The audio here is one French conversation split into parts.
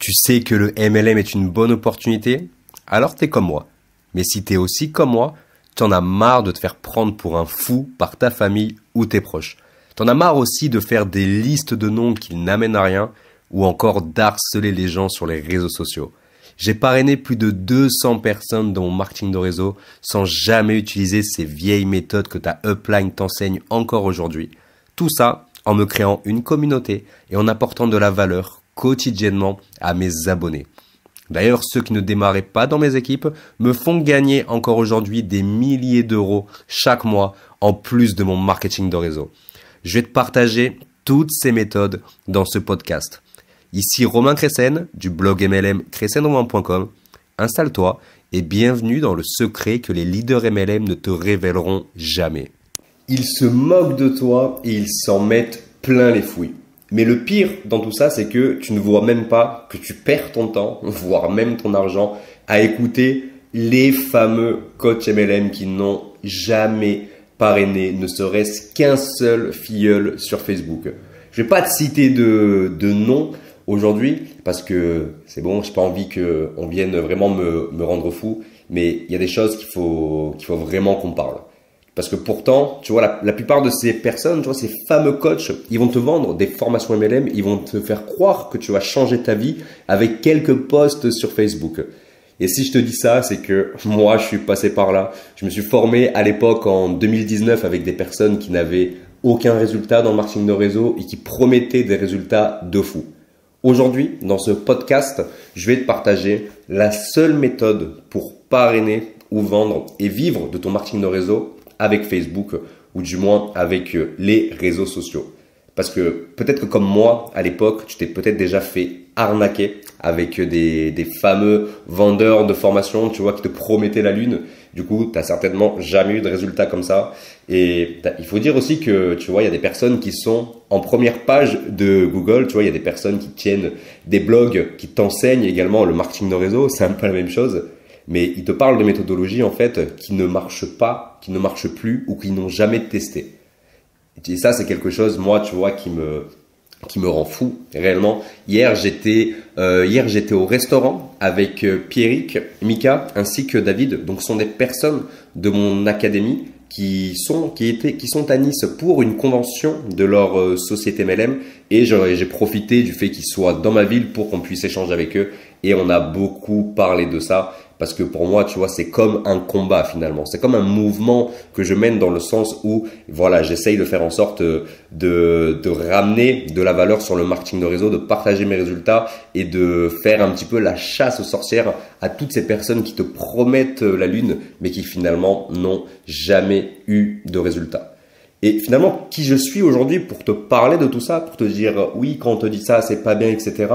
Tu sais que le MLM est une bonne opportunité? Alors t'es comme moi. Mais si t'es aussi comme moi, t'en as marre de te faire prendre pour un fou par ta famille ou tes proches. T'en as marre aussi de faire des listes de noms qui n'amènent à rien ou encore d'harceler les gens sur les réseaux sociaux. J'ai parrainé plus de 200 personnes dans mon marketing de réseau sans jamais utiliser ces vieilles méthodes que ta upline t'enseigne encore aujourd'hui. Tout ça en me créant une communauté et en apportant de la valeur quotidiennement à mes abonnés. D'ailleurs, ceux qui ne démarraient pas dans mes équipes me font gagner encore aujourd'hui des milliers d'euros chaque mois en plus de mon marketing de réseau. Je vais te partager toutes ces méthodes dans ce podcast. Ici Romain Cressen du blog MLM cressenromain.com. Installe-toi et bienvenue dans le secret que les leaders MLM ne te révéleront jamais. Ils se moquent de toi et ils s'en mettent plein les fouilles. Mais le pire dans tout ça, c'est que tu ne vois même pas que tu perds ton temps, voire même ton argent, à écouter les fameux coachs MLM qui n'ont jamais parrainé, ne serait-ce qu'un seul filleul sur Facebook. Je vais pas te citer de nom aujourd'hui parce que c'est bon, j'ai pas envie qu'on vienne vraiment me rendre fou, mais il y a des choses qu'il faut vraiment qu'on parle. Parce que pourtant, tu vois, la plupart de ces personnes, tu vois, ces fameux coachs, ils vont te vendre des formations MLM, ils vont te faire croire que tu vas changer ta vie avec quelques posts sur Facebook. Et si je te dis ça, c'est que moi, je suis passé par là. Je me suis formé à l'époque en 2019 avec des personnes qui n'avaient aucun résultat dans le marketing de réseau et qui promettaient des résultats de fou. Aujourd'hui, dans ce podcast, je vais te partager la seule méthode pour parrainer ou vendre et vivre de ton marketing de réseau avec Facebook ou du moins avec les réseaux sociaux. Parce que peut-être que comme moi, à l'époque, tu t'es peut-être déjà fait arnaquer avec des fameux vendeurs de formation, tu vois, qui te promettaient la lune. Du coup, tu n'as certainement jamais eu de résultats comme ça. Et il faut dire aussi que, tu vois, il y a des personnes qui sont en première page de Google. Tu vois, il y a des personnes qui tiennent des blogs, qui t'enseignent également le marketing de réseau. C'est un peu la même chose. Mais ils te parlent de méthodologies en fait qui ne marchent pas, qui ne marchent plus ou qui n'ont jamais testé. Et ça, c'est quelque chose, moi, tu vois, qui me rend fou réellement. Hier, j'étais au restaurant avec Pierrick, Mika ainsi que David. Donc, ce sont des personnes de mon académie qui sont à Nice pour une convention de leur société MLM. Et j'ai profité du fait qu'ils soient dans ma ville pour qu'on puisse échanger avec eux. Et on a beaucoup parlé de ça. Parce que pour moi, tu vois, c'est comme un combat finalement. C'est comme un mouvement que je mène dans le sens où, voilà, j'essaye de faire en sorte de ramener de la valeur sur le marketing de réseau, de partager mes résultats et de faire un petit peu la chasse aux sorcières à toutes ces personnes qui te promettent la lune, mais qui finalement n'ont jamais eu de résultats. Et finalement, qui je suis aujourd'hui pour te parler de tout ça, pour te dire oui, quand on te dit ça, c'est pas bien, etc.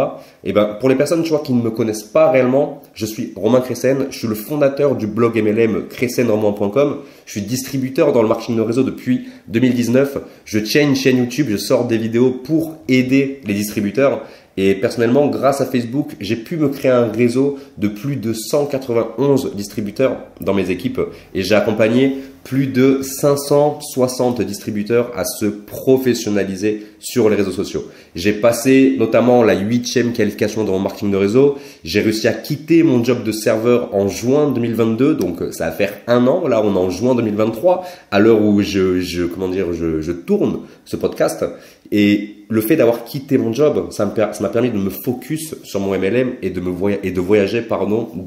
Et ben, pour les personnes, tu vois, qui ne me connaissent pas réellement, je suis Romain Cressen, je suis le fondateur du blog MLM cressenromain.com. Je suis distributeur dans le marketing de réseau depuis 2019. Je tiens une chaîne YouTube, je sors des vidéos pour aider les distributeurs. Et personnellement, grâce à Facebook, j'ai pu me créer un réseau de plus de 191 distributeurs dans mes équipes et j'ai accompagné plus de 560 distributeurs à se professionnaliser sur les réseaux sociaux. J'ai passé notamment la 8e qualification dans mon marketing de réseau. J'ai réussi à quitter mon job de serveur en juin 2022, donc ça va faire un an. Là, on est en juin 2023, à l'heure où je tourne ce podcast. Et le fait d'avoir quitté mon job, ça m'a permis de me focus sur mon MLM et de voyager,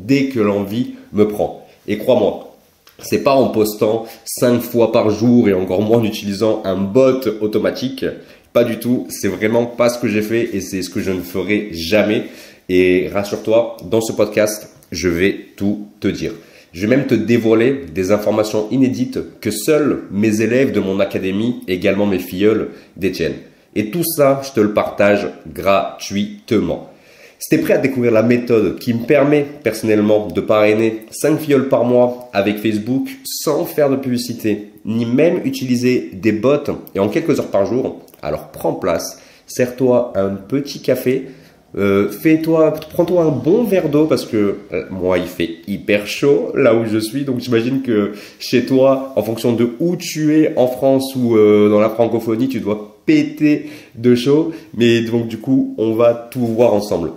dès que l'envie me prend. Et crois-moi, c'est pas en postant 5 fois par jour et encore moins en utilisant un bot automatique. Pas du tout. C'est vraiment pas ce que j'ai fait et c'est ce que je ne ferai jamais. Et rassure-toi, dans ce podcast, je vais tout te dire. Je vais même te dévoiler des informations inédites que seuls mes élèves de mon académie, également mes filleuls, détiennent. Et tout ça, je te le partage gratuitement. Si tu es prêt à découvrir la méthode qui me permet personnellement de parrainer 5 filleuls par mois avec Facebook sans faire de publicité, ni même utiliser des bots et en quelques heures par jour, alors prends place, sers-toi un petit café, prends-toi un bon verre d'eau parce que moi il fait hyper chaud là où je suis, donc j'imagine que chez toi, en fonction de où tu es en France ou dans la francophonie, tu dois péter de chaud, mais donc du coup on va tout voir ensemble.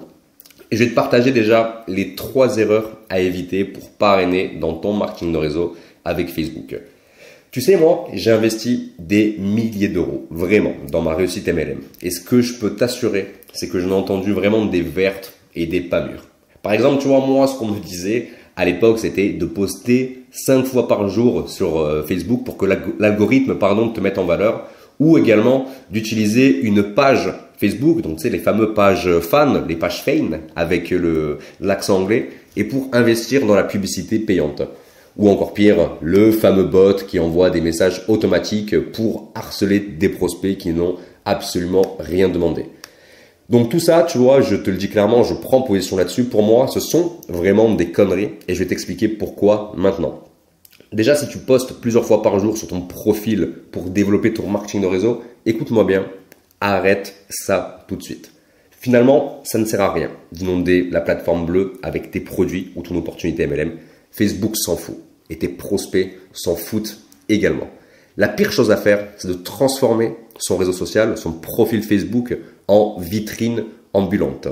Et je vais te partager déjà les 3 erreurs à éviter pour parrainer dans ton marketing de réseau avec Facebook. Tu sais, moi, j'ai investi des milliers d'euros, vraiment, dans ma réussite MLM. Et ce que je peux t'assurer, c'est que j'en ai entendu vraiment des vertes et des pas mûres. Par exemple, tu vois, moi, ce qu'on me disait à l'époque, c'était de poster 5 fois par jour sur Facebook pour que l'algorithme, te mette en valeur, ou également d'utiliser une page Facebook, donc tu sais, les fameuses pages fans, les pages fame avec l'accent anglais, et pour investir dans la publicité payante. Ou encore pire, le fameux bot qui envoie des messages automatiques pour harceler des prospects qui n'ont absolument rien demandé. Donc tout ça, tu vois, je te le dis clairement, je prends position là-dessus. Pour moi, ce sont vraiment des conneries et je vais t'expliquer pourquoi maintenant. Déjà, si tu postes plusieurs fois par jour sur ton profil pour développer ton marketing de réseau, écoute-moi bien, arrête ça tout de suite. Finalement, ça ne sert à rien d'inonder la plateforme bleue avec tes produits ou ton opportunité MLM. Facebook s'en fout et tes prospects s'en foutent également. La pire chose à faire, c'est de transformer son réseau social, son profil Facebook en vitrine ambulante.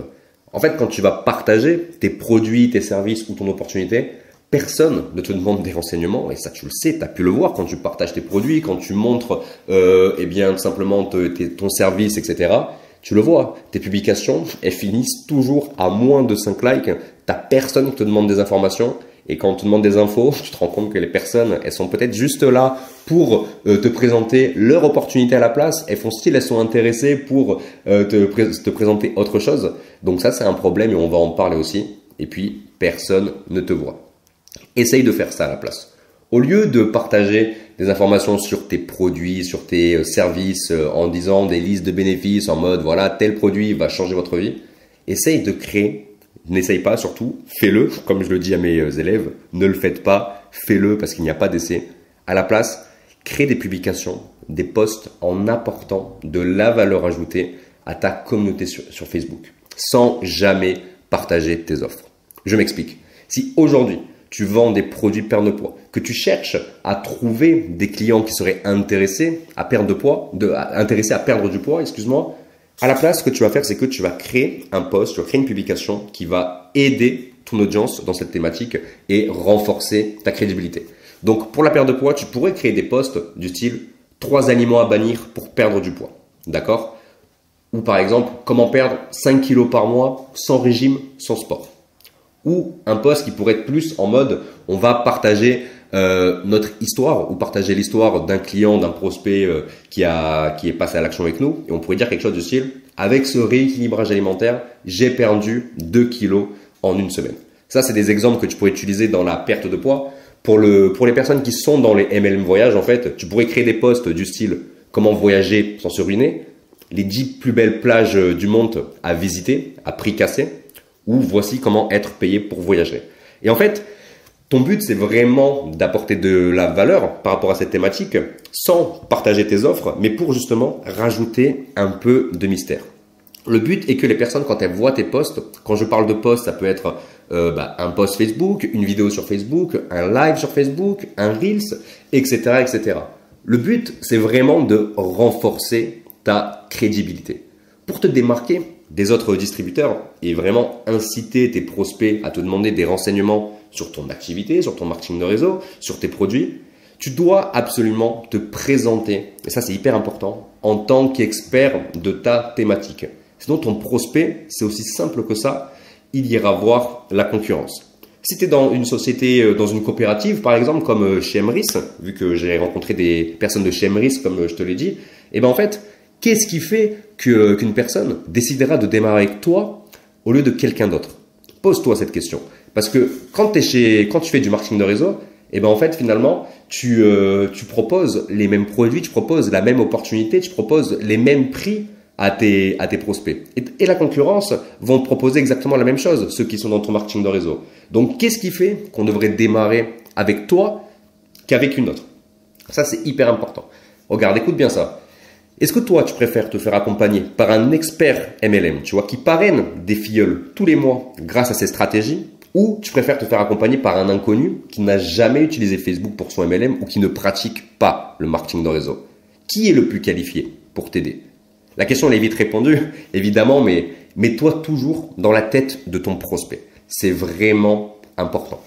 En fait, quand tu vas partager tes produits, tes services ou ton opportunité, personne ne te demande des renseignements et ça tu le sais, tu as pu le voir quand tu partages tes produits, quand tu montres simplement ton service, etc. Tu le vois, tes publications, elles finissent toujours à moins de 5 likes. Tu n'as personne qui te demande des informations. Et quand on te demande des infos, tu te rends compte que les personnes, elles sont peut-être juste là pour te présenter leur opportunité à la place. Elles font style, elles sont intéressées pour te présenter autre chose. Donc ça, c'est un problème et on va en parler aussi. Et puis, personne ne te voit. Essaye de faire ça à la place. Au lieu de partager des informations sur tes produits, sur tes services, en disant des listes de bénéfices, en mode voilà, tel produit va changer votre vie, essaye de créer. N'essaye pas, surtout, fais-le, comme je le dis à mes élèves, ne le faites pas, fais-le parce qu'il n'y a pas d'essai. À la place, crée des publications, des posts en apportant de la valeur ajoutée à ta communauté sur Facebook, sans jamais partager tes offres. Je m'explique. Si aujourd'hui, tu vends des produits de perte de poids, que tu cherches à trouver des clients qui seraient intéressés à perdre du poids, à la place, ce que tu vas faire, c'est que tu vas créer un post, tu vas créer une publication qui va aider ton audience dans cette thématique et renforcer ta crédibilité. Donc, pour la perte de poids, tu pourrais créer des posts du style 3 aliments à bannir pour perdre du poids. D'accord? Ou par exemple, comment perdre 5 kilos par mois sans régime, sans sport. Ou un post qui pourrait être plus en mode, on va partager notre histoire ou partager l'histoire d'un client, d'un prospect qui est passé à l'action avec nous. Et on pourrait dire quelque chose du style, avec ce rééquilibrage alimentaire, j'ai perdu 2 kilos en une semaine. Ça, c'est des exemples que tu pourrais utiliser dans la perte de poids. Pour les personnes qui sont dans les MLM voyages, en fait, tu pourrais créer des posts du style, comment voyager sans se ruiner, les 10 plus belles plages du monde à visiter, à prix cassé, ou voici comment être payé pour voyager. Et en fait, ton but, c'est vraiment d'apporter de la valeur par rapport à cette thématique sans partager tes offres, mais pour justement rajouter un peu de mystère. Le but est que les personnes, quand elles voient tes posts, quand je parle de posts, ça peut être un post Facebook, une vidéo sur Facebook, un live sur Facebook, un Reels, etc., etc. Le but, c'est vraiment de renforcer ta crédibilité. Pour te démarquer des autres distributeurs et vraiment inciter tes prospects à te demander des renseignements sur ton activité, sur ton marketing de réseau, sur tes produits, tu dois absolument te présenter, et ça c'est hyper important, en tant qu'expert de ta thématique. Sinon ton prospect, c'est aussi simple que ça, il ira voir la concurrence. Si tu es dans une société, dans une coopérative par exemple, comme chez Emrys, vu que j'ai rencontré des personnes de chez Emrys comme je te l'ai dit, et bien en fait, qu'est-ce qui fait qu'une personne décidera de démarrer avec toi au lieu de quelqu'un d'autre? Pose-toi cette question. Parce que quand tu fais du marketing de réseau, et ben en fait finalement tu proposes les mêmes produits, tu proposes la même opportunité, tu proposes les mêmes prix à tes prospects. Et la concurrence vont te proposer exactement la même chose, ceux qui sont dans ton marketing de réseau. Donc qu'est-ce qui fait qu'on devrait démarrer avec toi qu'avec une autre? Ça c'est hyper important. Regarde, écoute bien ça. Est-ce que toi, tu préfères te faire accompagner par un expert MLM, tu vois, qui parraine des filleuls tous les mois grâce à ses stratégies, ou tu préfères te faire accompagner par un inconnu qui n'a jamais utilisé Facebook pour son MLM ou qui ne pratique pas le marketing de réseau? Qui est le plus qualifié pour t'aider? La question elle est vite répondue, évidemment, mais mets-toi toujours dans la tête de ton prospect. C'est vraiment important.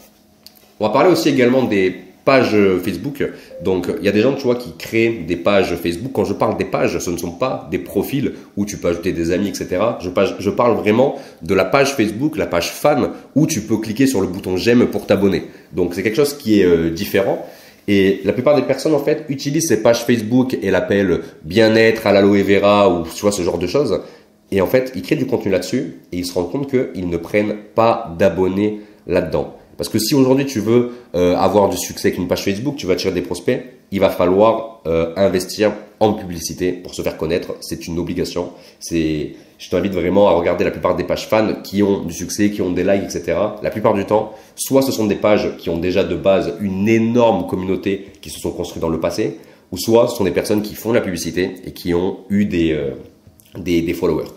On va parler aussi également des pages Facebook. Donc, il y a des gens, tu vois, qui créent des pages Facebook. Quand je parle des pages, ce ne sont pas des profils où tu peux ajouter des amis, etc. Je parle vraiment de la page Facebook, la page fan, où tu peux cliquer sur le bouton j'aime pour t'abonner. Donc, c'est quelque chose qui est différent. Et la plupart des personnes, en fait, utilisent ces pages Facebook et l'appellent bien-être à l'aloe vera ou tu vois, ce genre de choses. Et en fait, ils créent du contenu là-dessus et ils se rendent compte qu'ils ne prennent pas d'abonnés là-dedans. Parce que si aujourd'hui tu veux avoir du succès avec une page Facebook, tu vas attirer des prospects, il va falloir investir en publicité pour se faire connaître. C'est une obligation. Je t'invite vraiment à regarder la plupart des pages fans qui ont du succès, qui ont des likes, etc. La plupart du temps, soit ce sont des pages qui ont déjà de base une énorme communauté qui se sont construites dans le passé, ou soit ce sont des personnes qui font de la publicité et qui ont eu des followers.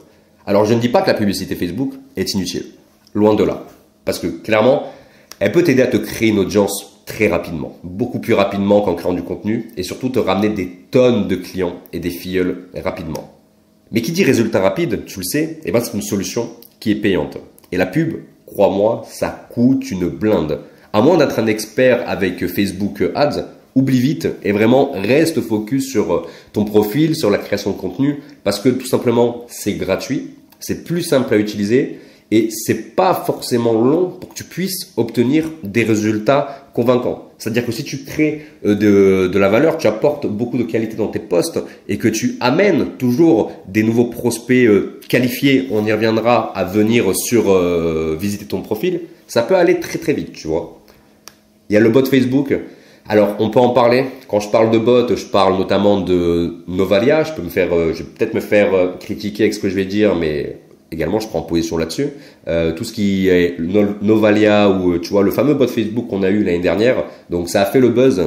Alors je ne dis pas que la publicité Facebook est inutile. Loin de là. Parce que clairement, elle peut t'aider à te créer une audience très rapidement, beaucoup plus rapidement qu'en créant du contenu et surtout te ramener des tonnes de clients et des filleuls rapidement. Mais qui dit résultat rapide, tu le sais, eh ben c'est une solution qui est payante. Et la pub, crois-moi, ça coûte une blinde. À moins d'être un expert avec Facebook Ads, oublie vite et vraiment reste focus sur ton profil, sur la création de contenu parce que tout simplement c'est gratuit, c'est plus simple à utiliser. Et c'est pas forcément long pour que tu puisses obtenir des résultats convaincants. C'est-à-dire que si tu crées de la valeur, tu apportes beaucoup de qualité dans tes posts et que tu amènes toujours des nouveaux prospects qualifiés, on y reviendra, à venir sur visiter ton profil, ça peut aller très très vite, tu vois. Il y a le bot Facebook. Alors, on peut en parler. Quand je parle de bot, je parle notamment de Novalia. Je vais peut-être me faire critiquer avec ce que je vais dire, mais également, je prends position là-dessus. Tout ce qui est Novalia ou tu vois le fameux bot Facebook qu'on a eu l'année dernière. Donc ça a fait le buzz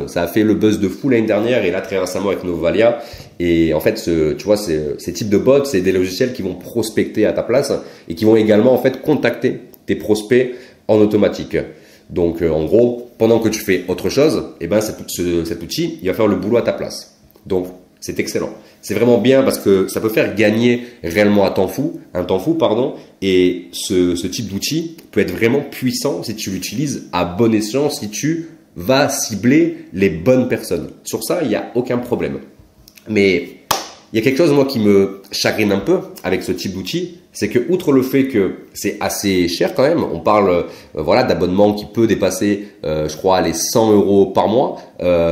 de fou l'année dernière et là très récemment avec Novalia. Et en fait, tu vois, ces types de bots, c'est des logiciels qui vont prospecter à ta place et qui vont également en fait contacter tes prospects en automatique. Donc en gros, pendant que tu fais autre chose, eh ben cet outil, il va faire le boulot à ta place. Donc c'est excellent. C'est vraiment bien parce que ça peut faire gagner réellement un temps fou, et ce type d'outil peut être vraiment puissant si tu l'utilises à bon escient, si tu vas cibler les bonnes personnes. Sur ça, il n'y a aucun problème. Mais il y a quelque chose moi qui me chagrine un peu avec ce type d'outil, c'est que outre le fait que c'est assez cher quand même, on parle voilà d'abonnement qui peut dépasser je crois les 100 € par mois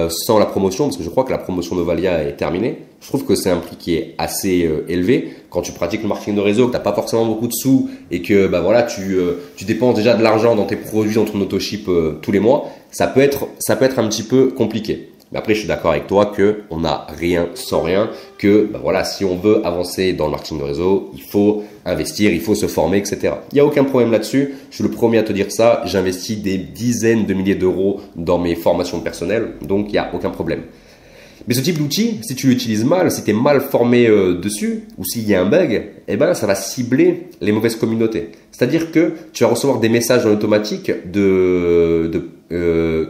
sans la promotion, parce que je crois que la promotion Novalia est terminée. Je trouve que c'est un prix qui est assez élevé quand tu pratiques le marketing de réseau, que tu n'as pas forcément beaucoup de sous et que bah voilà tu dépenses déjà de l'argent dans tes produits, dans ton autoship tous les mois. Ça peut être un petit peu compliqué. Mais après, je suis d'accord avec toi que on n'a rien sans rien, que bah voilà, si on veut avancer dans le marketing de réseau, il faut investir, il faut se former, etc. Il n'y a aucun problème là-dessus. Je suis le premier à te dire ça. J'investis des dizaines de milliers d'euros dans mes formations personnelles, donc il n'y a aucun problème. Mais ce type d'outil, si tu l'utilises mal, si tu es mal formé dessus, ou s'il y a un bug, eh ben, ça va cibler les mauvaises communautés. C'est-à-dire que tu vas recevoir des messages en automatique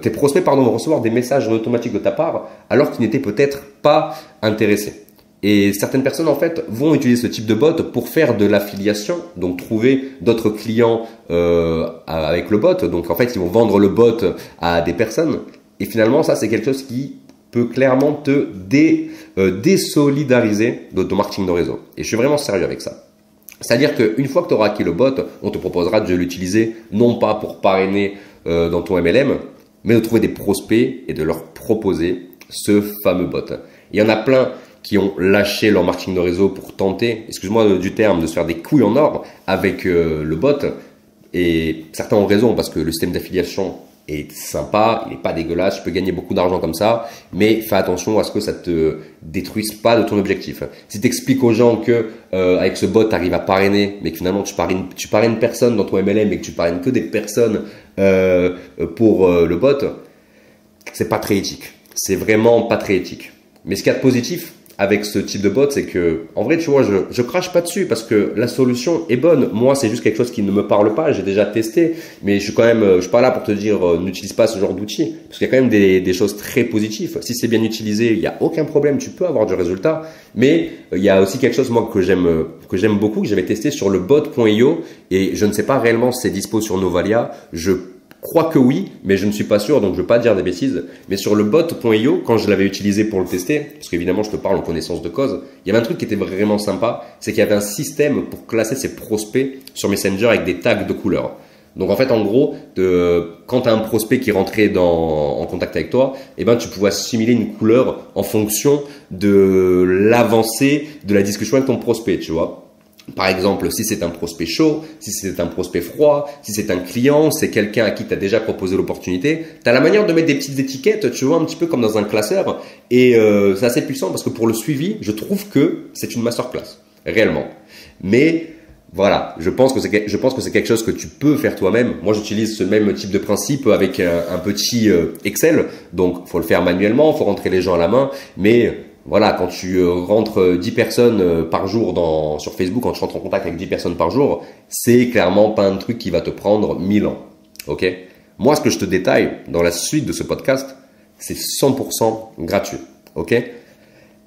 tes prospects vont recevoir des messages en automatique de ta part alors qu'ils n'étaient peut-être pas intéressés. Et certaines personnes en fait vont utiliser ce type de bot pour faire de l'affiliation, donc trouver d'autres clients avec le bot. Donc en fait, ils vont vendre le bot à des personnes. Et finalement, ça c'est quelque chose qui peut clairement te désolidariser de ton marketing de réseau. Et je suis vraiment sérieux avec ça. C'est-à-dire qu'une fois que tu auras acquis le bot, on te proposera de l'utiliser non pas pour parrainer dans ton MLM, mais de trouver des prospects et de leur proposer ce fameux bot. Il y en a plein qui ont lâché leur marketing de réseau pour tenter, excuse-moi du terme, de se faire des couilles en or avec le bot. Et certains ont raison parce que le système d'affiliation est sympa, il n'est pas dégueulasse, tu peux gagner beaucoup d'argent comme ça, mais fais attention à ce que ça te détruise pas de ton objectif. Si tu expliques aux gens que avec ce bot tu arrives à parrainer, mais que finalement tu parraines personne dans ton MLM et que tu parraines que des personnes pour le bot, c'est pas très éthique. C'est vraiment pas très éthique. Mais ce qu'il y a de positif avec ce type de bot, c'est que, en vrai, tu vois, je crache pas dessus parce que la solution est bonne. Moi, c'est juste quelque chose qui ne me parle pas. J'ai déjà testé, mais je suis pas là pour te dire, n'utilise pas ce genre d'outils. Parce qu'il y a quand même des choses très positives. Si c'est bien utilisé, il y a aucun problème. Tu peux avoir du résultat. Mais il y a aussi quelque chose, moi, que j'aime beaucoup, que j'avais testé sur le bot.io et je ne sais pas réellement si c'est dispo sur Novalia. Je crois que oui, mais je ne suis pas sûr, donc je ne veux pas dire des bêtises. Mais sur le bot.io, quand je l'avais utilisé pour le tester, parce qu'évidemment je te parle en connaissance de cause, il y avait un truc qui était vraiment sympa, c'est qu'il y avait un système pour classer ses prospects sur Messenger avec des tags de couleurs. Donc en fait, en gros, quand tu as un prospect qui rentrait en contact avec toi, eh ben, tu pouvais assimiler une couleur en fonction de l'avancée de la discussion avec ton prospect, tu vois. Par exemple, si c'est un prospect chaud, si c'est un prospect froid, si c'est un client, c'est quelqu'un à qui tu as déjà proposé l'opportunité, tu as la manière de mettre des petites étiquettes, tu vois, un petit peu comme dans un classeur. Et c'est assez puissant parce que pour le suivi, je trouve que c'est une masterclass, réellement. Mais voilà, je pense que c'est quelque chose que tu peux faire toi-même. Moi, j'utilise ce même type de principe avec un petit Excel. Donc, faut le faire manuellement, faut rentrer les gens à la main. Mais voilà, quand tu rentres 10 personnes par jour sur Facebook, quand tu rentres en contact avec 10 personnes par jour, c'est clairement pas un truc qui va te prendre 1000 ans. Ok? Moi, ce que je te détaille dans la suite de ce podcast, c'est 100% gratuit. Ok?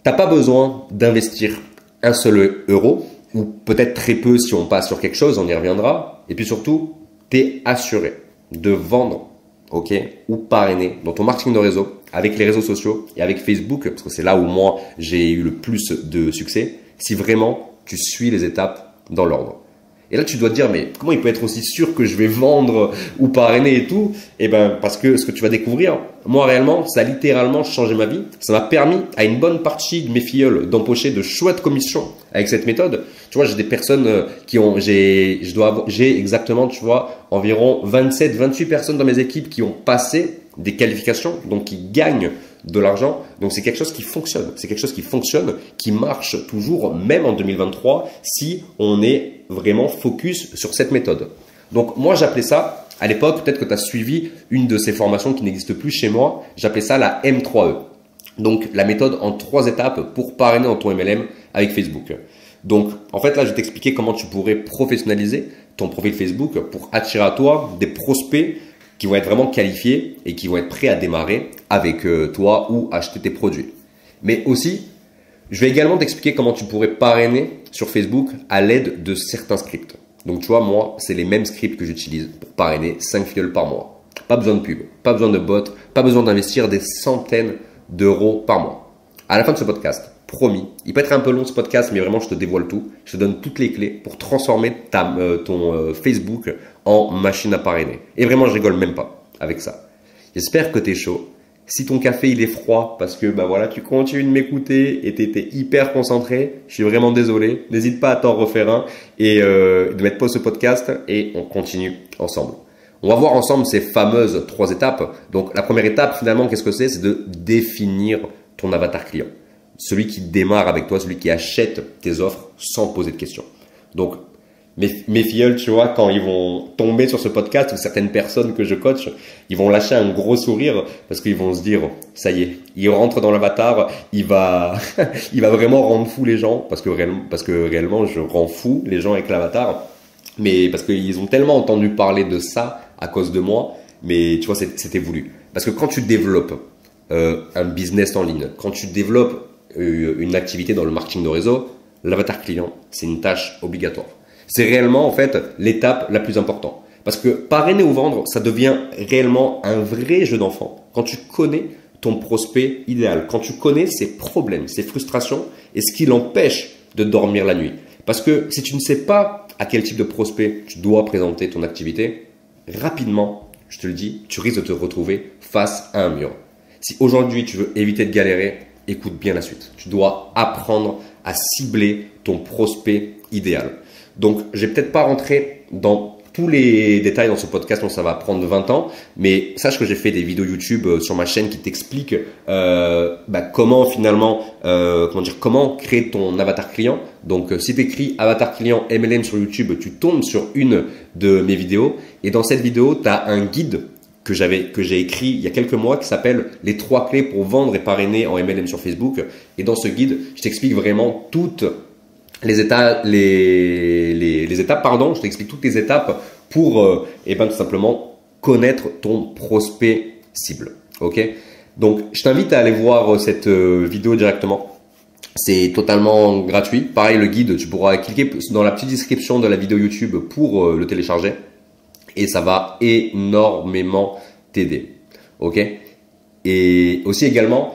T'as pas besoin d'investir un seul euro, ou peut-être très peu si on passe sur quelque chose, on y reviendra. Et puis surtout, t'es assuré de vendre, ok, ou parrainer dans ton marketing de réseau, avec les réseaux sociaux et avec Facebook, parce que c'est là où moi j'ai eu le plus de succès, si vraiment tu suis les étapes dans l'ordre. Et là, tu dois te dire, mais comment il peut être aussi sûr que je vais vendre ou parrainer et tout? Eh ben, parce que ce que tu vas découvrir, moi réellement, ça a littéralement changé ma vie. Ça m'a permis à une bonne partie de mes filleuls d'empocher de chouettes commissions avec cette méthode. Tu vois, j'ai des personnes j'ai exactement, tu vois, environ 27, 28 personnes dans mes équipes qui ont passé des qualifications, donc qui gagnent de l'argent. Donc c'est quelque chose qui fonctionne. C'est quelque chose qui fonctionne, qui marche toujours, même en 2023, si on est vraiment focus sur cette méthode. Donc moi, j'appelais ça, à l'époque, peut-être que tu as suivi une de ces formations qui n'existe plus chez moi, j'appelais ça la M3E. Donc la méthode en 3 étapes pour parrainer dans ton MLM avec Facebook. Donc en fait là, je vais t'expliquer comment tu pourrais professionnaliser ton profil Facebook pour attirer à toi des prospects qui vont être vraiment qualifiés et qui vont être prêts à démarrer avec toi ou acheter tes produits. Mais aussi, je vais également t'expliquer comment tu pourrais parrainer sur Facebook à l'aide de certains scripts. Donc tu vois, moi, c'est les mêmes scripts que j'utilise pour parrainer 5 filleuls par mois. Pas besoin de pub, pas besoin de bots, pas besoin d'investir des centaines d'euros par mois. À la fin de ce podcast, promis, il peut être un peu long ce podcast, mais vraiment je te dévoile tout. Je te donne toutes les clés pour transformer ton Facebook en machine à parrainer. Et vraiment, je rigole même pas avec ça. J'espère que tu es chaud. Si ton café il est froid parce que bah voilà, tu continues de m'écouter et tu étais hyper concentré, je suis vraiment désolé. N'hésite pas à t'en refaire un et de mettre pause ce podcast et on continue ensemble. On va voir ensemble ces fameuses 3 étapes. Donc la première étape finalement, qu'est-ce que c'est? C'est de définir ton avatar client. Celui qui démarre avec toi, celui qui achète tes offres sans poser de questions. Donc mes filleuls, tu vois, quand ils vont tomber sur ce podcast ou certaines personnes que je coach, ils vont lâcher un gros sourire parce qu'ils vont se dire, ça y est, il rentre dans l'avatar, il va vraiment rendre fou les gens parce que réellement, je rends fou les gens avec l'avatar. Mais parce qu'ils ont tellement entendu parler de ça à cause de moi, mais tu vois, c'était voulu. Parce que quand tu développes un business en ligne, quand tu développes une activité dans le marketing de réseau, l'avatar client, c'est une tâche obligatoire. C'est réellement en fait l'étape la plus importante. Parce que parrainer ou vendre, ça devient réellement un vrai jeu d'enfant. Quand tu connais ton prospect idéal, quand tu connais ses problèmes, ses frustrations et ce qui l'empêche de dormir la nuit. Parce que si tu ne sais pas à quel type de prospect tu dois présenter ton activité, rapidement, je te le dis, tu risques de te retrouver face à un mur. Si aujourd'hui tu veux éviter de galérer, écoute bien la suite. Tu dois apprendre à cibler ton prospect idéal. Donc, je vais peut-être pas rentrer dans tous les détails dans ce podcast, donc ça va prendre 20 ans, mais sache que j'ai fait des vidéos YouTube sur ma chaîne qui t'expliquent comment finalement, comment créer ton avatar client. Donc, si tu écris avatar client MLM sur YouTube, tu tombes sur une de mes vidéos et dans cette vidéo, tu as un guide que j'ai écrit il y a quelques mois qui s'appelle les 3 clés pour vendre et parrainer en MLM sur Facebook. Et dans ce guide, je t'explique vraiment toutes les étapes, je t'explique toutes les étapes pour, tout simplement connaître ton prospect cible. Ok? Donc, je t'invite à aller voir cette vidéo directement. C'est totalement gratuit. Pareil, le guide, tu pourras cliquer dans la petite description de la vidéo YouTube pour le télécharger. Et ça va énormément t'aider. Ok? Et aussi également,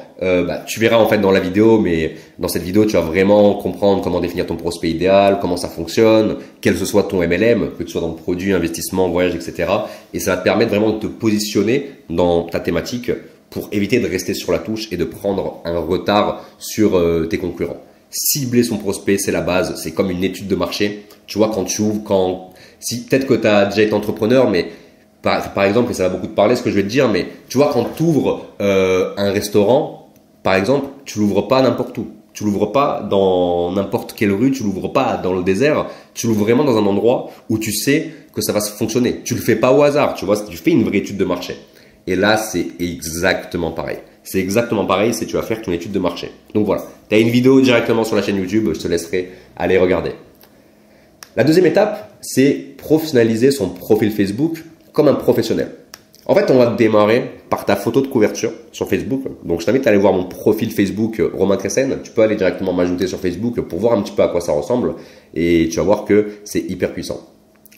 tu verras en fait dans la vidéo, mais dans cette vidéo, tu vas vraiment comprendre comment définir ton prospect idéal, comment ça fonctionne, quel que soit ton MLM, que tu sois dans le produit, investissement, voyage, etc. Et ça va te permettre vraiment de te positionner dans ta thématique pour éviter de rester sur la touche et de prendre un retard sur tes concurrents. Cibler son prospect, c'est la base. C'est comme une étude de marché. Tu vois, quand tu ouvres, si peut-être que tu as déjà été entrepreneur, mais par exemple, et ça va beaucoup te parler ce que je vais te dire, mais tu vois, quand tu ouvres un restaurant, par exemple, tu l'ouvres pas n'importe où. Tu l'ouvres pas dans n'importe quelle rue, tu l'ouvres pas dans le désert, tu l'ouvres vraiment dans un endroit où tu sais que ça va fonctionner. Tu le fais pas au hasard, tu vois, tu fais une vraie étude de marché. Et là, c'est exactement pareil. C'est exactement pareil, tu vas faire ton étude de marché. Donc voilà, tu as une vidéo directement sur la chaîne YouTube, je te laisserai aller regarder. La deuxième étape, c'est professionnaliser son profil Facebook comme un professionnel. En fait, on va démarrer par ta photo de couverture sur Facebook. Donc, je t'invite à aller voir mon profil Facebook Romain Tressen. Tu peux aller directement m'ajouter sur Facebook pour voir un petit peu à quoi ça ressemble et tu vas voir que c'est hyper puissant.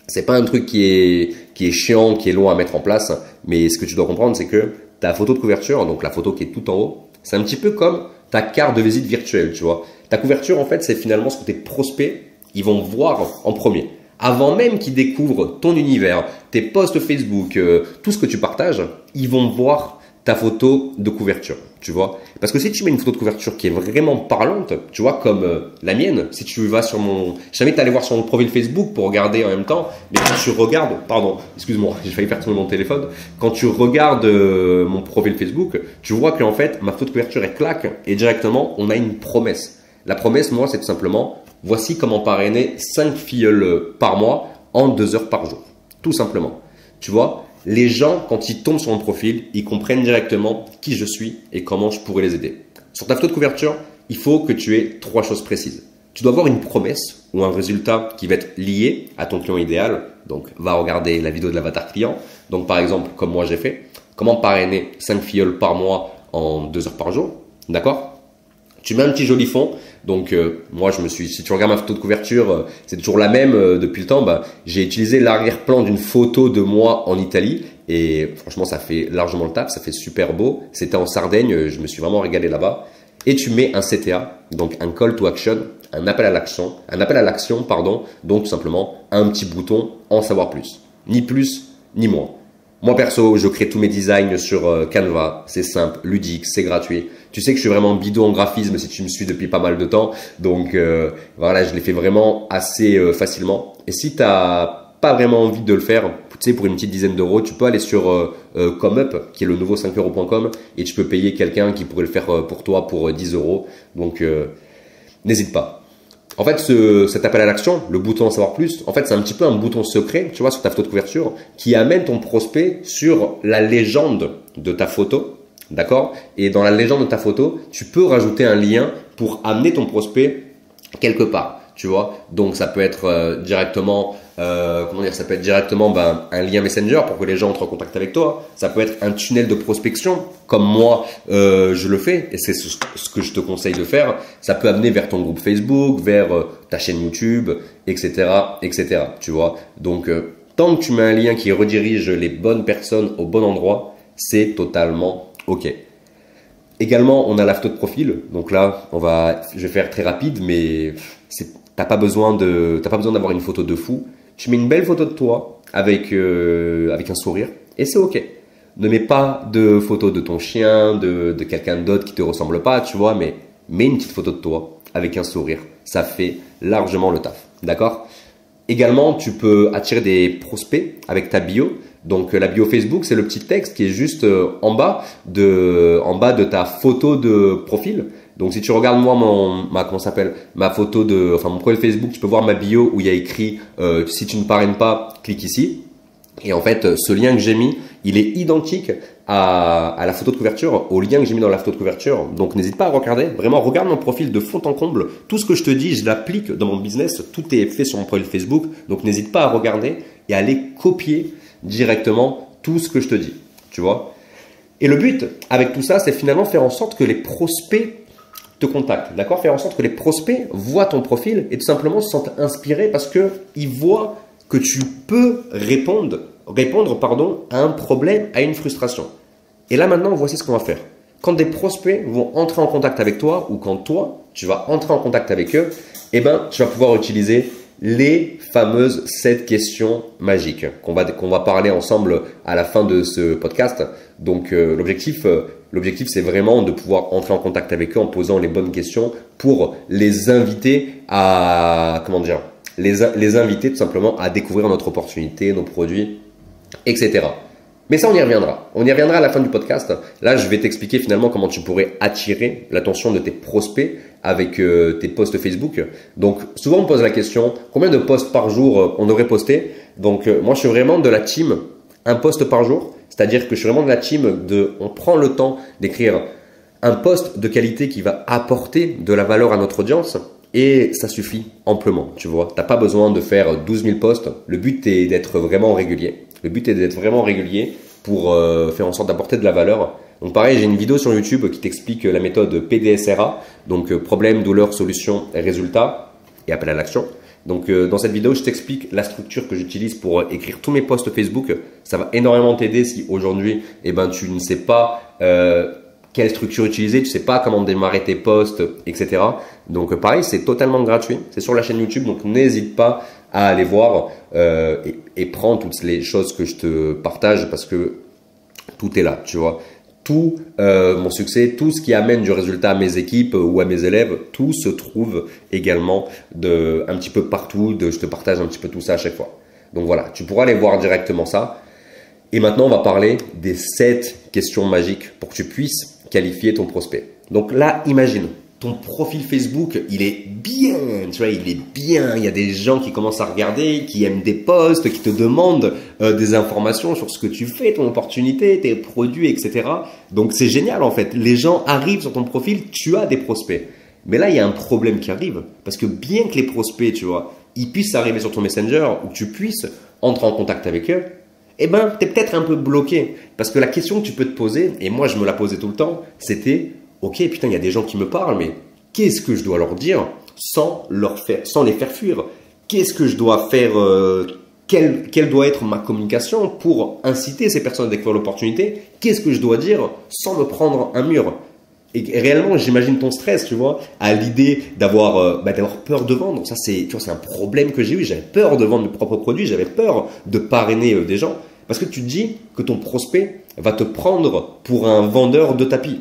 C'est pas un truc qui est chiant, qui est long à mettre en place, mais ce que tu dois comprendre, c'est que ta photo de couverture, donc la photo qui est tout en haut, c'est un petit peu comme ta carte de visite virtuelle, tu vois. Ta couverture, en fait, c'est finalement ce que tes prospects, ils vont voir en premier. Avant même qu'ils découvrent ton univers, tes posts Facebook, tout ce que tu partages, ils vont voir ta photo de couverture, tu vois. Parce que si tu mets une photo de couverture qui est vraiment parlante, tu vois, comme la mienne, si tu vas sur je t'invite à aller voir sur mon profil Facebook pour regarder en même temps, mais quand tu regardes, pardon, excuse-moi, j'ai failli faire tourner mon téléphone, quand tu regardes mon profil Facebook, tu vois qu'en fait, ma photo de couverture est claque et directement, on a une promesse. La promesse, moi, c'est tout simplement, voici comment parrainer 5 filleuls par mois en 2 heures par jour. Tout simplement. Tu vois, les gens, quand ils tombent sur mon profil, ils comprennent directement qui je suis et comment je pourrais les aider. Sur ta photo de couverture, il faut que tu aies 3 choses précises. Tu dois avoir une promesse ou un résultat qui va être lié à ton client idéal. Donc, va regarder la vidéo de l'avatar client. Donc, par exemple, comme moi j'ai fait, comment parrainer 5 filleuls par mois en 2 heures par jour. D'accord ? Tu mets un petit joli fond. Donc, moi, si tu regardes ma photo de couverture, c'est toujours la même depuis le temps. J'ai utilisé l'arrière-plan d'une photo de moi en Italie. Et franchement, ça fait largement le taf. Ça fait super beau. C'était en Sardaigne. Je me suis vraiment régalé là-bas. Et tu mets un CTA, donc un call to action, un appel à l'action, pardon. Donc, tout simplement, un petit bouton en savoir plus. Ni plus, ni moins. Moi, perso, je crée tous mes designs sur Canva. C'est simple, ludique, c'est gratuit. Tu sais que je suis vraiment bidon en graphisme si tu me suis depuis pas mal de temps. Donc, voilà, je l'ai fait vraiment assez facilement. Et si tu n'as pas vraiment envie de le faire, tu sais, pour une petite dizaine d'euros, tu peux aller sur ComeUp, qui est le nouveau 5euros.com, et tu peux payer quelqu'un qui pourrait le faire pour toi pour 10 euros. Donc, n'hésite pas. En fait, cet appel à l'action, le bouton en savoir plus, en fait, c'est un petit peu un bouton secret, tu vois, sur ta photo de couverture, qui amène ton prospect sur la légende de ta photo, d'accord? Et dans la légende de ta photo, tu peux rajouter un lien pour amener ton prospect quelque part, tu vois. Donc, ça peut être directement, ça peut être directement un lien Messenger pour que les gens entrent en contact avec toi. Ça peut être un tunnel de prospection, comme moi, je le fais, et c'est ce que je te conseille de faire. Ça peut amener vers ton groupe Facebook, vers ta chaîne YouTube, etc., etc., tu vois. Donc, tant que tu mets un lien qui redirige les bonnes personnes au bon endroit, c'est totalement OK. Également, on a la photo de profil. Donc là, je vais faire très rapide, mais t'as pas besoin d'avoir une photo de fou. Tu mets une belle photo de toi avec un sourire et c'est OK. Ne mets pas de photo de ton chien, de quelqu'un d'autre qui te ressemble pas, tu vois, mais mets une petite photo de toi avec un sourire. Ça fait largement le taf. D'accord? Également, tu peux attirer des prospects avec ta bio. Donc, la bio Facebook, c'est le petit texte qui est juste en bas de ta photo de profil. Donc, si tu regardes moi ma photo mon profil Facebook, tu peux voir ma bio où il y a écrit si tu ne parraines pas, clique ici. Et en fait, ce lien que j'ai mis, il est identique à la photo de couverture, au lien que j'ai mis dans la photo de couverture. Donc, n'hésite pas à regarder. Vraiment, regarde mon profil de fond en comble. Tout ce que je te dis, je l'applique dans mon business. Tout est fait sur mon profil Facebook. Donc, n'hésite pas à regarder et à aller copier directement tout ce que je te dis. Tu vois? Et le but avec tout ça, c'est finalement faire en sorte que les prospects te contactent. D'accord? Faire en sorte que les prospects voient ton profil et tout simplement se sentent inspirés parce qu'ils voient que tu peux répondre à un problème, à une frustration. Et là maintenant, voici ce qu'on va faire. Quand des prospects vont entrer en contact avec toi ou quand toi, tu vas entrer en contact avec eux, eh ben, tu vas pouvoir utiliser les fameuses 7 questions magiques qu'on va parler ensemble à la fin de ce podcast. Donc, l'objectif, c'est vraiment de pouvoir entrer en contact avec eux en posant les bonnes questions pour les inviter à, les inviter tout simplement à découvrir notre opportunité, nos produits, etc. Mais ça, on y reviendra. On y reviendra à la fin du podcast. Là, je vais t'expliquer finalement comment tu pourrais attirer l'attention de tes prospects avec tes posts Facebook. Donc, souvent, on me pose la question, combien de posts par jour on devrait poster? Donc, moi, je suis vraiment de la team un post par jour. C'est-à-dire que je suis vraiment de la team on prend le temps d'écrire un post de qualité qui va apporter de la valeur à notre audience. Et ça suffit amplement, tu vois. Tu n'as pas besoin de faire 12 000 posts. Le but est d'être vraiment régulier. Le but est d'être vraiment régulier pour faire en sorte d'apporter de la valeur. Donc pareil, j'ai une vidéo sur YouTube qui t'explique la méthode PDSRA. Donc problème, douleur, solution, résultat et appel à l'action. Donc dans cette vidéo, je t'explique la structure que j'utilise pour écrire tous mes posts Facebook. Ça va énormément t'aider si aujourd'hui, tu ne sais pas quelle structure utiliser, tu sais pas comment démarrer tes posts, etc. Donc pareil, c'est totalement gratuit. C'est sur la chaîne YouTube, donc n'hésite pas à aller voir et prends toutes les choses que je te partage parce que tout est là, tu vois. Tout mon succès, tout ce qui amène du résultat à mes équipes ou à mes élèves, tout se trouve également un petit peu partout. Je te partage un petit peu tout ça à chaque fois. Donc voilà, tu pourras aller voir directement ça. Et maintenant, on va parler des 7 questions magiques pour que tu puisses qualifier ton prospect. Donc là, imagine, ton profil Facebook, il est bien, tu vois, il est bien. Il y a des gens qui commencent à regarder, qui aiment des posts, qui te demandent des informations sur ce que tu fais, ton opportunité, tes produits, etc. Donc c'est génial en fait. Les gens arrivent sur ton profil, tu as des prospects. Mais là, il y a un problème qui arrive parce que bien que les prospects, tu vois, ils puissent arriver sur ton Messenger ou que tu puisses entrer en contact avec eux, tu es peut-être un peu bloqué. Parce que la question que tu peux te poser, et moi je me la posais tout le temps, c'était ok, putain, il y a des gens qui me parlent, mais qu'est-ce que je dois leur dire sans les faire fuir? Qu'est-ce que je dois faire quelle doit être ma communication pour inciter ces personnes à découvrir l'opportunité? Qu'est-ce que je dois dire sans me prendre un mur? Et réellement, j'imagine ton stress, tu vois, à l'idée d'avoir peur de vendre. Ça, c'est un problème que j'ai eu. J'avais peur de vendre mes propres produits. J'avais peur de parrainer des gens. Parce que tu te dis que ton prospect va te prendre pour un vendeur de tapis.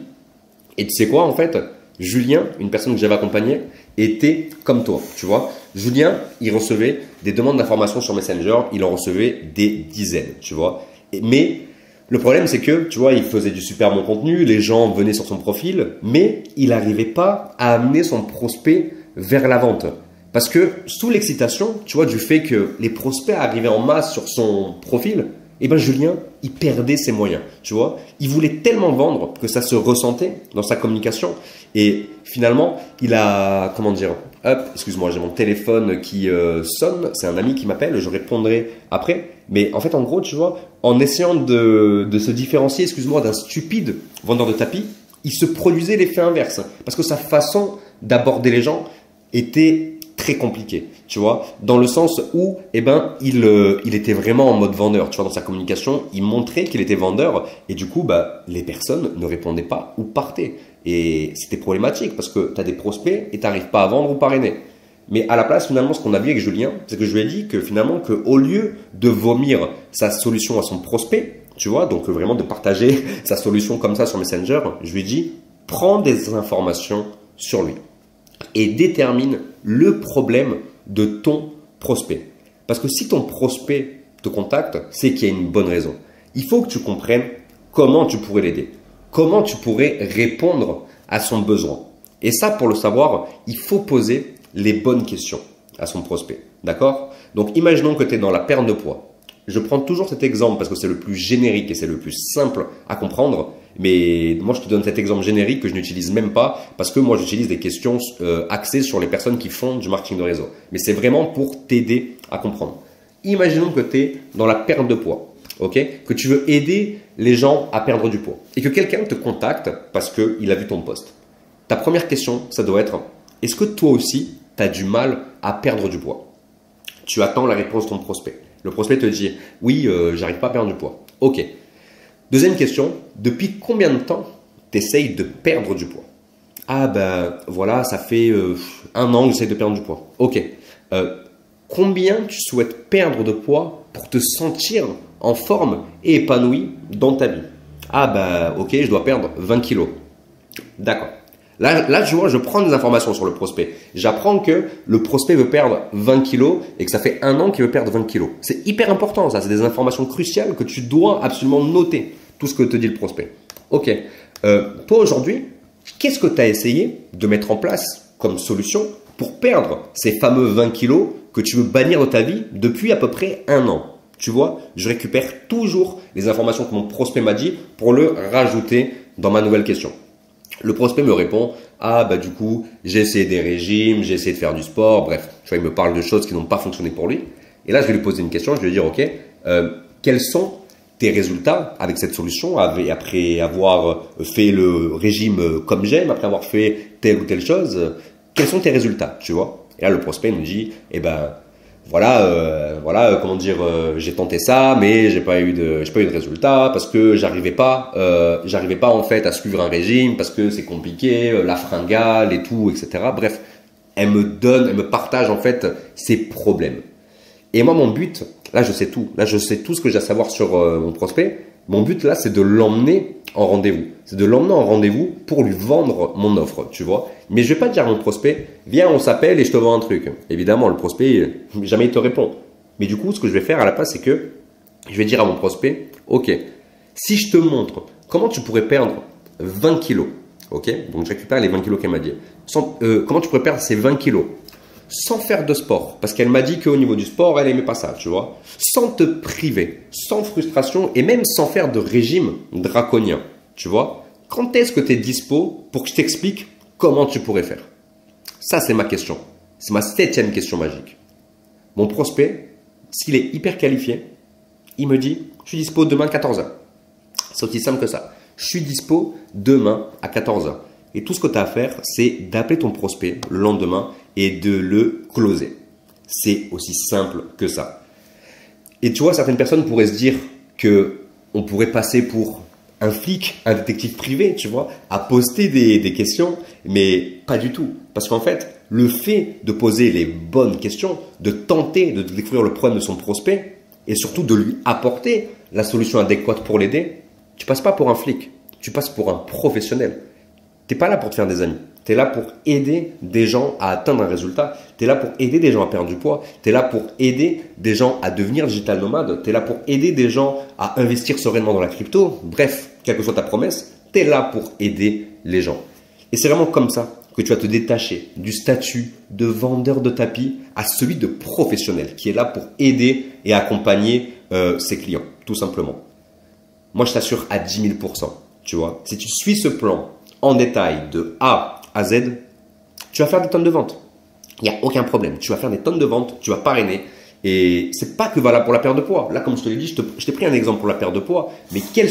Et tu sais quoi, en fait, Julien, une personne que j'avais accompagnée, était comme toi, tu vois. Julien, il recevait des demandes d'informations sur Messenger. Il en recevait des dizaines, tu vois. Mais le problème, c'est que, tu vois, il faisait du super bon contenu, les gens venaient sur son profil, mais il n'arrivait pas à amener son prospect vers la vente. Parce que sous l'excitation, tu vois, du fait que les prospects arrivaient en masse sur son profil, Julien, il perdait ses moyens, tu vois. Il voulait tellement vendre que ça se ressentait dans sa communication. Et finalement, il a, excuse-moi, j'ai mon téléphone qui sonne, c'est un ami qui m'appelle, je répondrai après. Mais en fait, en gros, tu vois, en essayant de se différencier, excuse-moi, d'un stupide vendeur de tapis, il se produisait l'effet inverse. Parce que sa façon d'aborder les gens était très compliquée, tu vois, dans le sens où, il était vraiment en mode vendeur, tu vois, dans sa communication, il montrait qu'il était vendeur et du coup, les personnes ne répondaient pas ou partaient. Et c'était problématique parce que tu as des prospects et tu n'arrives pas à vendre ou parrainer. Mais à la place, finalement, ce qu'on a vu avec Julien, c'est que je lui ai dit que finalement, qu'au lieu de vomir sa solution à son prospect, tu vois, donc vraiment de partager sa solution comme ça sur Messenger, je lui ai dit, prends des informations sur lui et détermine le problème de ton prospect. Parce que si ton prospect te contacte, c'est qu'il y a une bonne raison. Il faut que tu comprennes comment tu pourrais l'aider, comment tu pourrais répondre à son besoin. Et ça, pour le savoir, il faut poser les bonnes questions à son prospect. D'accord? Donc, imaginons que tu es dans la perte de poids. Je prends toujours cet exemple parce que c'est le plus générique et c'est le plus simple à comprendre. Mais moi, je te donne cet exemple générique que je n'utilise même pas parce que moi, j'utilise des questions axées sur les personnes qui font du marketing de réseau. Mais c'est vraiment pour t'aider à comprendre. Imaginons que tu es dans la perte de poids, ok, que tu veux aider les gens à perdre du poids et que quelqu'un te contacte parce qu'il a vu ton post. Ta première question, ça doit être, est-ce que toi aussi, tu as du mal à perdre du poids? Tu attends la réponse de ton prospect. Le prospect te dit, oui, j'arrive pas à perdre du poids. Ok. Deuxième question, depuis combien de temps tu essayes de perdre du poids? Ah ben voilà, ça fait 1 an que j'essaye de perdre du poids. Ok. Combien tu souhaites perdre de poids pour te sentir en forme et épanoui dans ta vie? Ah ben ok, je dois perdre 20 kilos. D'accord. Là, tu vois, je prends des informations sur le prospect. J'apprends que le prospect veut perdre 20 kilos et que ça fait 1 an qu'il veut perdre 20 kilos. C'est hyper important, ça. C'est des informations cruciales que tu dois absolument noter, tout ce que te dit le prospect. Ok. Toi, aujourd'hui, qu'est-ce que tu as essayé de mettre en place comme solution pour perdre ces fameux 20 kilos que tu veux bannir de ta vie depuis à peu près 1 an? Tu vois, je récupère toujours les informations que mon prospect m'a dit pour le rajouter dans ma nouvelle question. Le prospect me répond, ah bah du coup, j'ai essayé des régimes, j'ai essayé de faire du sport, bref, tu vois, il me parle de choses qui n'ont pas fonctionné pour lui. Et là, je vais lui poser une question, je vais lui dire, ok, quels sont tes résultats avec cette solution, après avoir fait le régime comme j'aime, après avoir fait telle ou telle chose, quels sont tes résultats, tu vois? Et là, le prospect me dit, eh ben, voilà, comment dire, j'ai tenté ça, mais j'ai pas eu de résultat parce que j'arrivais pas en fait à suivre un régime parce que c'est compliqué, la fringale et tout, etc. Bref, elle me partage en fait ses problèmes. Et moi, mon but, là, je sais tout. Là, je sais tout ce que j'ai à savoir sur mon prospect. Mon but là, c'est de l'emmener en rendez-vous. C'est de l'emmener en rendez-vous pour lui vendre mon offre, tu vois. Mais je vais pas dire à mon prospect, viens, on s'appelle et je te vends un truc. Évidemment, le prospect, jamais il te répond. Mais du coup, ce que je vais faire à la place, c'est que je vais dire à mon prospect, ok, si je te montre comment tu pourrais perdre 20 kilos, ok, donc je récupère les 20 kilos qu'elle m'a dit. Comment tu pourrais perdre ces 20 kilos sans faire de sport, parce qu'elle m'a dit qu'au niveau du sport, elle aimait pas ça, tu vois, sans te priver, sans frustration et même sans faire de régime draconien, tu vois. Quand est-ce que tu es dispo pour que je t'explique comment tu pourrais faire? Ça, c'est ma question. C'est ma 7e question magique. Mon prospect, s'il est hyper qualifié, il me dit, je suis dispo demain à 14h. C'est aussi simple que ça. Je suis dispo demain à 14h. Et tout ce que tu as à faire, c'est d'appeler ton prospect le lendemain et de le closer. C'est aussi simple que ça. Et tu vois, certaines personnes pourraient se dire qu'on pourrait passer pour un flic, un détective privé, tu vois, à poster des questions, mais pas du tout. Parce qu'en fait, le fait de poser les bonnes questions, de tenter de découvrir le problème de son prospect et surtout de lui apporter la solution adéquate pour l'aider, tu passes pas pour un flic, tu passes pour un professionnel. Tu n'es pas là pour te faire des amis. Tu es là pour aider des gens à atteindre un résultat. Tu es là pour aider des gens à perdre du poids. Tu es là pour aider des gens à devenir digital nomade. Tu es là pour aider des gens à investir sereinement dans la crypto. Bref, quelle que soit ta promesse, tu es là pour aider les gens. Et c'est vraiment comme ça que tu vas te détacher du statut de vendeur de tapis à celui de professionnel qui est là pour aider et accompagner ses clients, tout simplement. Moi, je t'assure à 10 000%, tu vois, si tu suis ce plan en détail de A à Z, tu vas faire des tonnes de ventes. Il n'y a aucun problème. Tu vas faire des tonnes de ventes, tu vas parrainer. Et c'est pas que valable pour la perte de poids. Là, comme je te l'ai dit, je t'ai pris un exemple pour la perte de poids, mais quelle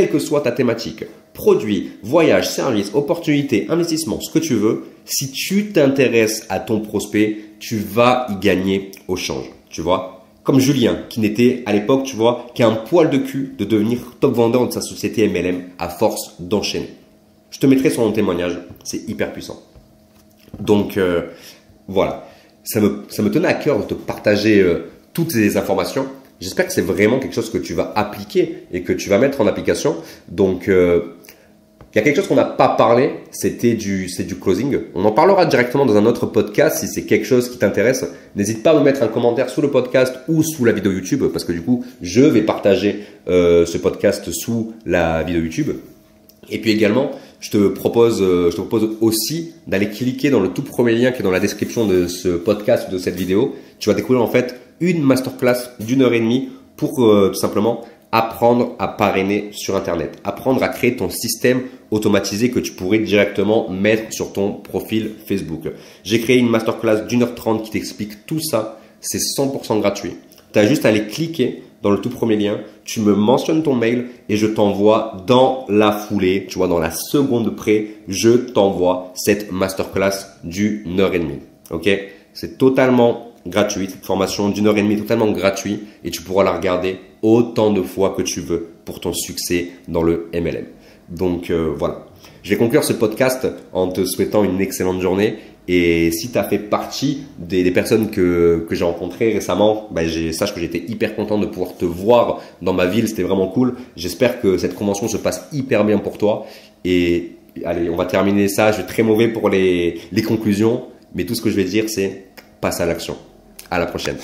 que soit ta thématique, produit, voyage, service, opportunité, investissement, ce que tu veux, si tu t'intéresses à ton prospect, tu vas y gagner au change. Tu vois, comme Julien, qui n'était à l'époque, tu vois, qu'un poil de cul de devenir top vendeur de sa société MLM à force d'enchaîner. Je te mettrai son témoignage, c'est hyper puissant. Donc voilà, ça me tenait à cœur de te partager toutes ces informations. J'espère que c'est vraiment quelque chose que tu vas appliquer et que tu vas mettre en application. Donc il y a quelque chose qu'on n'a pas parlé, c'est du closing. On en parlera directement dans un autre podcast si c'est quelque chose qui t'intéresse. N'hésite pas à me mettre un commentaire sous le podcast ou sous la vidéo YouTube parce que du coup, je vais partager ce podcast sous la vidéo YouTube. Et puis également, je te propose aussi d'aller cliquer dans le tout premier lien qui est dans la description de ce podcast ou de cette vidéo. Tu vas découvrir en fait une masterclass d'1 heure et demie pour tout simplement apprendre à parrainer sur Internet, apprendre à créer ton système automatisé que tu pourrais directement mettre sur ton profil Facebook. J'ai créé une masterclass d'1h30 qui t'explique tout ça. C'est 100% gratuit. Tu as juste à aller cliquer dans le tout premier lien, tu me mentionnes ton mail et je t'envoie dans la foulée, tu vois, dans la seconde près, je t'envoie cette masterclass d'1h30. Ok? C'est totalement gratuit, cette formation d'1h30 totalement gratuite et tu pourras la regarder autant de fois que tu veux pour ton succès dans le MLM. Donc voilà. Je vais conclure ce podcast en te souhaitant une excellente journée. Et si tu as fait partie des personnes que j'ai rencontrées récemment, sache que j'étais hyper content de pouvoir te voir dans ma ville. C'était vraiment cool. J'espère que cette convention se passe hyper bien pour toi. Et allez, on va terminer ça. Je suis très mauvais pour les conclusions. Mais tout ce que je vais dire, c'est passe à l'action. À la prochaine.